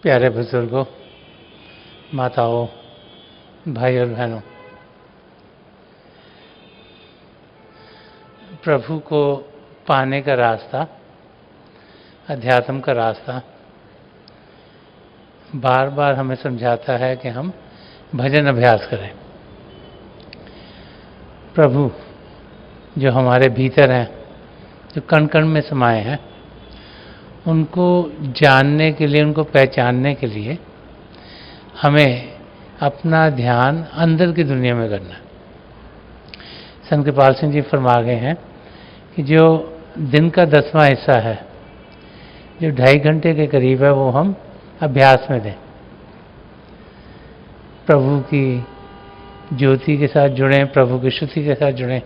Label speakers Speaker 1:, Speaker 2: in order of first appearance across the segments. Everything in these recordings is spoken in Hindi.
Speaker 1: प्यारे बुजुर्गों, माताओं, भाई और बहनों, प्रभु को पाने का रास्ता, अध्यात्म का रास्ता बार बार हमें समझाता है कि हम भजन अभ्यास करें। प्रभु जो हमारे भीतर हैं, जो कण कण में समाये हैं, उनको जानने के लिए, उनको पहचानने के लिए हमें अपना ध्यान अंदर की दुनिया में करना है। संत कृपाल सिंह जी फरमा गए हैं कि जो दिन का 10वां हिस्सा है, जो 2.5 घंटे के करीब है, वो हम अभ्यास में दें। प्रभु की ज्योति के साथ जुड़ें, प्रभु की श्रुति के साथ जुड़ें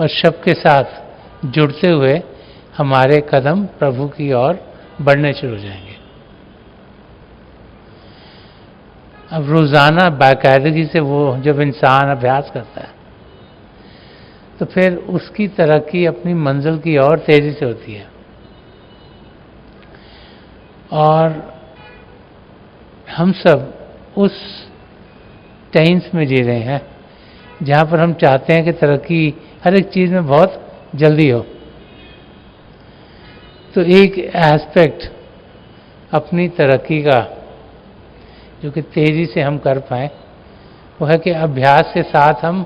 Speaker 1: और शब्द के साथ जुड़ते हुए हमारे कदम प्रभु की ओर बढ़ने शुरू हो जाएंगे। अब रोज़ाना बाकायदगी से वो जब इंसान अभ्यास करता है तो फिर उसकी तरक्की अपनी मंजिल की ओर तेज़ी से होती है। और हम सब उस टाइम्स में जी रहे हैं जहाँ पर हम चाहते हैं कि तरक्की हर एक चीज़ में बहुत जल्दी हो। तो एक एस्पेक्ट अपनी तरक्की का जो कि तेज़ी से हम कर पाएँ वो है कि अभ्यास के साथ हम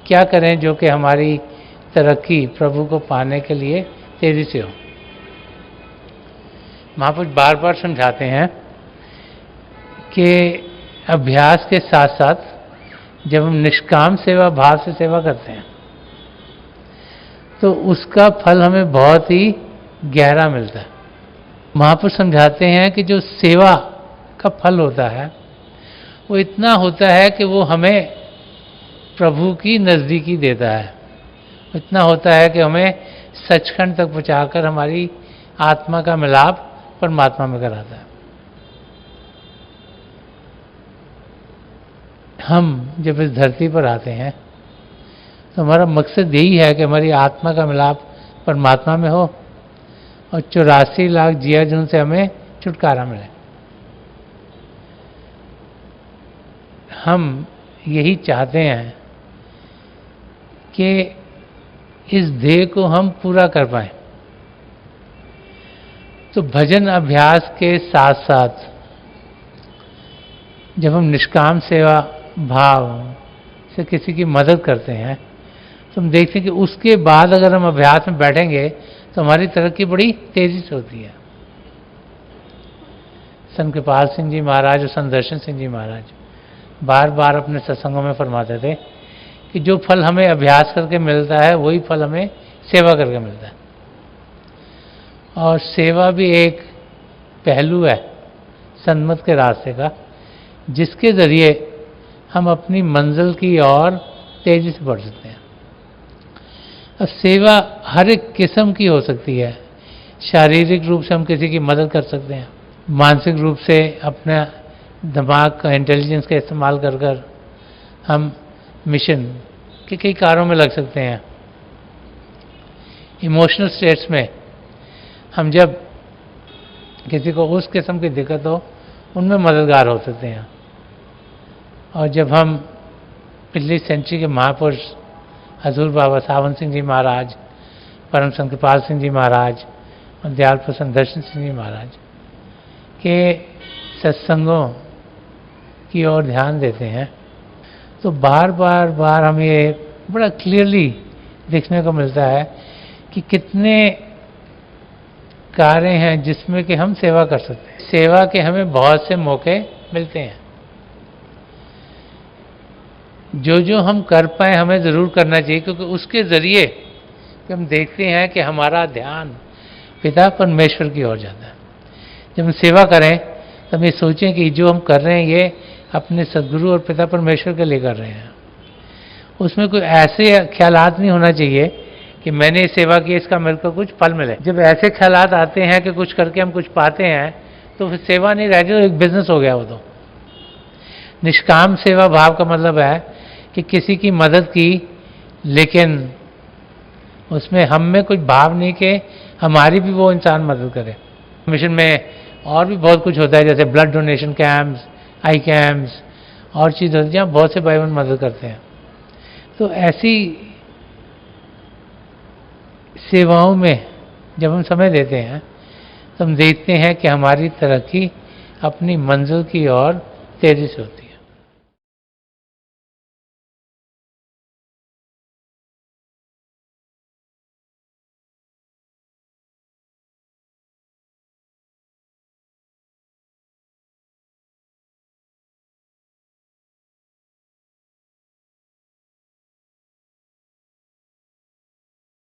Speaker 1: क्या करें जो कि हमारी तरक्की प्रभु को पाने के लिए तेज़ी से हो। महापुरुष बार बार समझाते हैं कि अभ्यास के साथ साथ जब हम निष्काम सेवा भाव से सेवा करते हैं तो उसका फल हमें बहुत ही गहरा मिलता है। महापुरुष समझाते हैं कि जो सेवा का फल होता है वो इतना होता है कि वो हमें प्रभु की नज़दीकी देता है, इतना होता है कि हमें सचखंड तक पहुँचाकर हमारी आत्मा का मिलाप परमात्मा में कराता है। हम जब इस धरती पर आते हैं तो हमारा मकसद यही है कि हमारी आत्मा का मिलाप परमात्मा में हो और 84 लाख जिया जुन से हमें छुटकारा मिले। हम यही चाहते हैं कि इस ध्येय को हम पूरा कर पाएं। तो भजन अभ्यास के साथ साथ जब हम निष्काम सेवा भाव से किसी की मदद करते हैं तो हम देखते हैं कि उसके बाद अगर हम अभ्यास में बैठेंगे तो हमारी तरक्की बड़ी तेज़ी से होती है। संत कृपाल सिंह जी महाराज और संत दर्शन सिंह जी महाराज बार बार अपने सत्संगों में फरमाते थे कि जो फल हमें अभ्यास करके मिलता है वही फल हमें सेवा करके मिलता है। और सेवा भी एक पहलू है सन्मत के रास्ते का, जिसके ज़रिए हम अपनी मंजिल की ओर तेज़ी से बढ़ सकते हैं। अब सेवा हर एक किस्म की हो सकती है। शारीरिक रूप से हम किसी की मदद कर सकते हैं, मानसिक रूप से अपने दिमाग का, इंटेलिजेंस का इस्तेमाल कर कर हम मिशन के कई कार्यों में लग सकते हैं। इमोशनल स्टेट्स में हम जब किसी को उस किस्म की दिक्कत हो उनमें मददगार हो सकते हैं। और जब हम पिछली सेंचुरी के महापुरुष हजूर बाबा सावन सिंह जी महाराज, परम संत कृपाल सिंह जी महाराज और दयाल प्रसन्न दर्शन सिंह जी महाराज के सत्संगों की ओर ध्यान देते हैं तो बार बार हमें ये बड़ा क्लियरली देखने को मिलता है कि कितने कार्य हैं जिसमें कि हम सेवा कर सकते हैं। सेवा के हमें बहुत से मौके मिलते हैं। जो हम कर पाए हमें ज़रूर करना चाहिए, क्योंकि उसके ज़रिए हम देखते हैं कि हमारा ध्यान पिता परमेश्वर की ओर जाता है। जब हम सेवा करें तो हम ये सोचें कि जो हम कर रहे हैं ये अपने सदगुरु और पिता परमेश्वर के लिए कर रहे हैं। उसमें कोई ऐसे ख्यालात नहीं होना चाहिए कि मैंने सेवा की, इसका मेरे को कुछ फल मिले। जब ऐसे ख्यालात आते हैं कि कुछ करके हम कुछ पाते हैं तो फिर सेवा नहीं रह गई, एक बिजनेस हो गया वो तो। निष्काम सेवा भाव का मतलब है कि किसी की मदद की, लेकिन उसमें हम में कुछ भाव नहीं कि हमारी भी वो इंसान मदद करे। मिशन में और भी बहुत कुछ होता है, जैसे ब्लड डोनेशन कैंप्स, आई कैंप्स और चीज़ होती है जहाँ बहुत से भाई बहन मदद करते हैं। तो ऐसी सेवाओं में जब हम समय देते हैं तो हम देखते हैं कि हमारी तरक्की अपनी मंजिल की ओर तेज़ी से होती है।